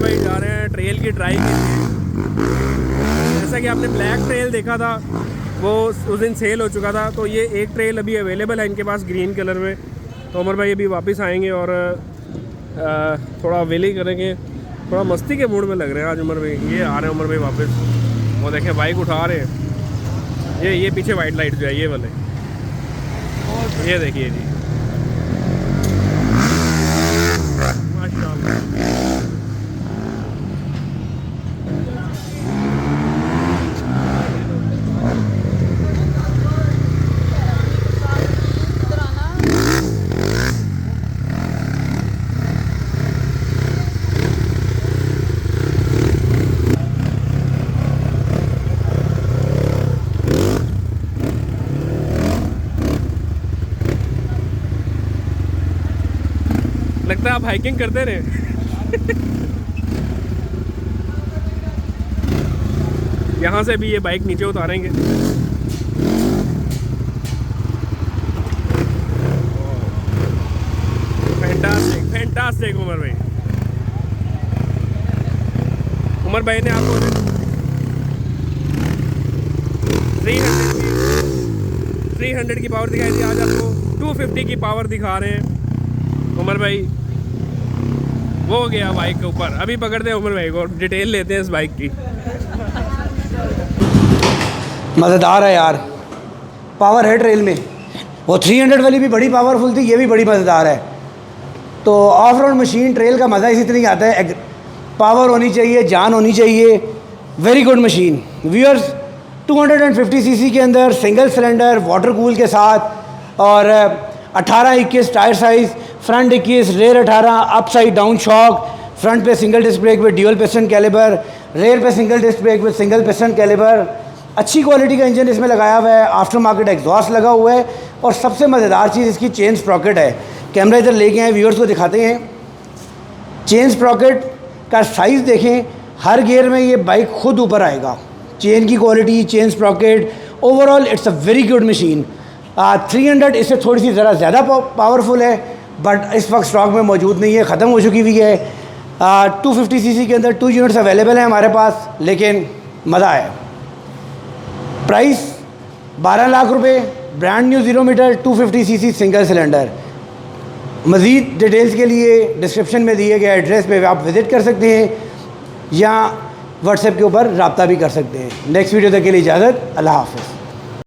भाई जा रहे हैं ट्रेल की ट्राई के लिए। जैसा कि आपने ब्लैक ट्रेल देखा था वो उस दिन सेल हो चुका था, तो ये एक ट्रेल अभी अवेलेबल है इनके पास ग्रीन कलर में। तो उमर भाई अभी वापस आएंगे और थोड़ा वेली करेंगे। थोड़ा मस्ती के मूड में लग रहे हैं आज उमर भाई। ये आ रहे हैं उमर भाई वापस, वो देखें बाइक उठा रहे हैं। ये पीछे वाइट लाइट जो है ये वाले, ये देखिए जी माशाल्लाह। लगता है आप हाइकिंग करते रहे। यहाँ से भी ये बाइक नीचे उतारेंगे। फैंटास्टिक फैंटास्टिक उमर भाई। उमर भाई ने आपको 300 की पावर दिखाई थी, आज आपको 250 की पावर दिखा रहे हैं उमर भाई। वो हो गया बाइक के ऊपर। अभी पकड़ते हैं उमर भाई को, डिटेल लेते हैं इस बाइक की। मज़ेदार है यार, पावर है ट्रेल में। वो 300 वाली भी बड़ी पावरफुल थी, ये भी बड़ी मज़ेदार है। तो ऑफ रोड मशीन ट्रेल का मज़ा इसी तरह आता है, पावर होनी चाहिए, जान होनी चाहिए। Very good machine viewers. 250 CC के अंदर सिंगल सिलेंडर वाटर कूल के साथ और 18-21 tyre size, front 21, rear 18, upside down shock, front पे single disc brake with dual piston calibre, rear पे single disc brake with single piston calibre. अच्छी quality का engine इसमें लगाया हुआ है, आफ्टर मार्केट एग्जॉस्ट लगा हुआ है और सबसे मज़ेदार चीज़ इसकी चेन स्प्रॉकेट है। कैमरा इधर लेके आए, व्यूअर्स को दिखाते हैं। चेन स्प्रॉकेट का साइज़ देखें, हर गियर में ये बाइक खुद ऊपर आएगा। चेन की quality, chain Sprocket, overall it's a very good machine. 300 इससे थोड़ी सी ज़रा ज़्यादा पावरफुल है, बट इस वक्त स्टॉक में मौजूद नहीं है, ख़त्म हो चुकी हुई है। 250 सीसी के अंदर 2 यूनिट्स अवेलेबल हैं हमारे पास, लेकिन मज़ा है। प्राइस 12 लाख रुपए, brand new 0 meter 250 CC single cylinder. मज़ीद डिटेल्स के लिए डिस्क्रिप्शन में दिए गए एड्रेस पे आप विज़िट कर सकते हैं या व्हाट्सएप के ऊपर रब्ता भी कर सकते हैं। नेक्स्ट वीडियो तक के लिए इजाज़त, अल्लाह हाफ़िज़।